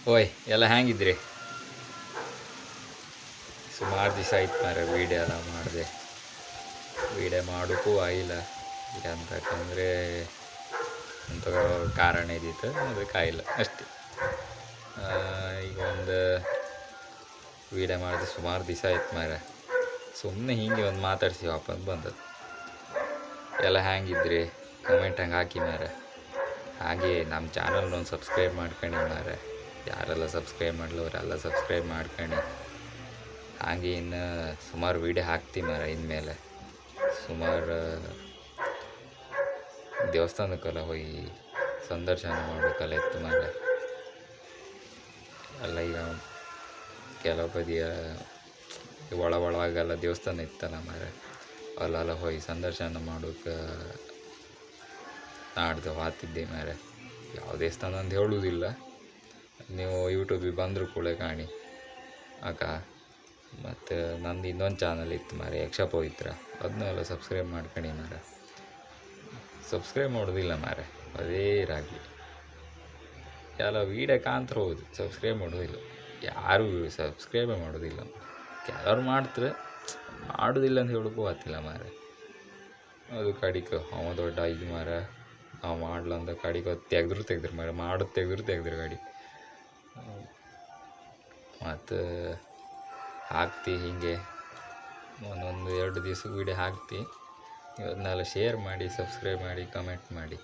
ಓಯ್ ಎಲ್ಲ ಹ್ಯಾಂಗಿದ್ರಿ? ಸುಮಾರು ದಿವಸ ಆಯ್ತು ಮಾರೆ ವೀಡಿಯೋ ಎಲ್ಲ ಮಾಡಿದೆ. ವೀಡಿಯೋ ಮಾಡೋಕ್ಕೂ ಆಗಿಲ್ಲ ಅಂತಂದರೆ ಅಂತ ಕಾರಣ ಇದ್ದಿತ್ತು, ಅದಕ್ಕೆ ಆಗಿಲ್ಲ ಅಷ್ಟೇ. ಈಗ ಒಂದು ವೀಡಿಯೋ ಮಾಡಿದೆ ಸುಮಾರು ದಿವಸ ಆಯ್ತು ಮಾರೆ. ಸುಮ್ಮನೆ ಹೀಗೆ ಒಂದು ಮಾತಾಡ್ಸಿವಪ್ಪ ಅಂತ ಬಂದದ್ದು. ಎಲ್ಲ ಹ್ಯಾಂಗಿದ್ರಿ ಕಮೆಂಟ್ ಹಂಗೆ ಹಾಕಿ ಮಾರೆ. ಹಾಗೆ ನಮ್ಮ ಚಾನಲ್ನ ಒಂದು ಸಬ್ಸ್ಕ್ರೈಬ್ ಮಾಡ್ಕೊಂಡು ಮಾರೆ. ಯಾರೆಲ್ಲ ಸಬ್ಸ್ಕ್ರೈಬ್ ಮಾಡಲವರೆಲ್ಲ ಸಬ್ಸ್ಕ್ರೈಬ್ ಮಾಡ್ಕೊಂಡು ಹಾಗೆ ಇನ್ನು ಸುಮಾರು ವೀಡಿಯೋ ಹಾಕ್ತೀವಿ ಮಾರ. ಇನ್ಮೇಲೆ ಸುಮಾರು ದೇವಸ್ಥಾನಕ್ಕೆಲ್ಲ ಹೋಗಿ ಸಂದರ್ಶನ ಮಾಡಬೇಕಲ್ಲ ಇತ್ತು ಮಾರ. ಎಲ್ಲ ಈಗ ಕೆಲವು ಬದಿಯ ಒಳಗೆಲ್ಲ ದೇವಸ್ಥಾನ ಇತ್ತಲ್ಲ ಮಾರ, ಅಲ್ಲೆಲ್ಲ ಹೋಗಿ ಸಂದರ್ಶನ ಮಾಡೋಕೆ ನಾಡ್ದು ಹಾತಿದ್ದೆ ಮಾರೆ. ಯಾವ ದೇವಸ್ಥಾನ ಅಂತ ಹೇಳುವುದಿಲ್ಲ, ನೀವು ಯೂಟ್ಯೂಬಿಗೆ ಬಂದರೂ ಕೂಡ ಕಾಣಿ ಅಕ್ಕ. ಮತ್ತು ನಂದು ಇನ್ನೊಂದು ಚಾನಲ್ ಇತ್ತು ಮಾರೆ, ಯಕ್ಷ ಪವಿತ್ರ, ಅದನ್ನೆಲ್ಲ ಸಬ್ಸ್ಕ್ರೈಬ್ ಮಾಡ್ಕೊಂಡು ಮಾರೆ. ಸಬ್ಸ್ಕ್ರೈಬ್ ಮಾಡೋದಿಲ್ಲ ಮಾರೆ, ಅದೇ ಇರಾಗಲಿ. ಎಲ್ಲ ವೀಡಿಯೋ ಕಾಣ್ತಾರೆ ಹೌದು, ಸಬ್ಸ್ಕ್ರೈಬ್ ಮಾಡೋದಿಲ್ಲ. ಯಾರೂ ಸಬ್ಸ್ಕ್ರೈಬೇ ಮಾಡೋದಿಲ್ಲ. ಕೆಲವ್ರು ಮಾಡ್ತಾರೆ, ಮಾಡೋದಿಲ್ಲ ಅಂತ ಹೇಳೋಕ್ಕೂ ಆಗ್ತಿಲ್ಲ ಮಾರೆ. ಅದು ಕಡಿಕೆ ಅವ ದೊಡ್ಡ ಇದು ಮಾರ, ನಾವು ಮಾಡ್ಲಂದ ಕಡಿಗೆ ತೆಗೆದ್ರು ಮಾರೆ, ಮಾಡೋದು ತೆಗೆದ್ರು ಗಾಡಿ. ಮತ್ತು ಹಾಕ್ತಿ ಹೀಗೆ ಒಂದೊಂದು 2 ದಿವ್ಸಕ್ಕೆ ವೀಡಿಯೋ ಹಾಕ್ತಿ. ಇವನ್ನೆಲ್ಲ ಶೇರ್ ಮಾಡಿ, ಸಬ್ಸ್ಕ್ರೈಬ್ ಮಾಡಿ, ಕಮೆಂಟ್ ಮಾಡಿ.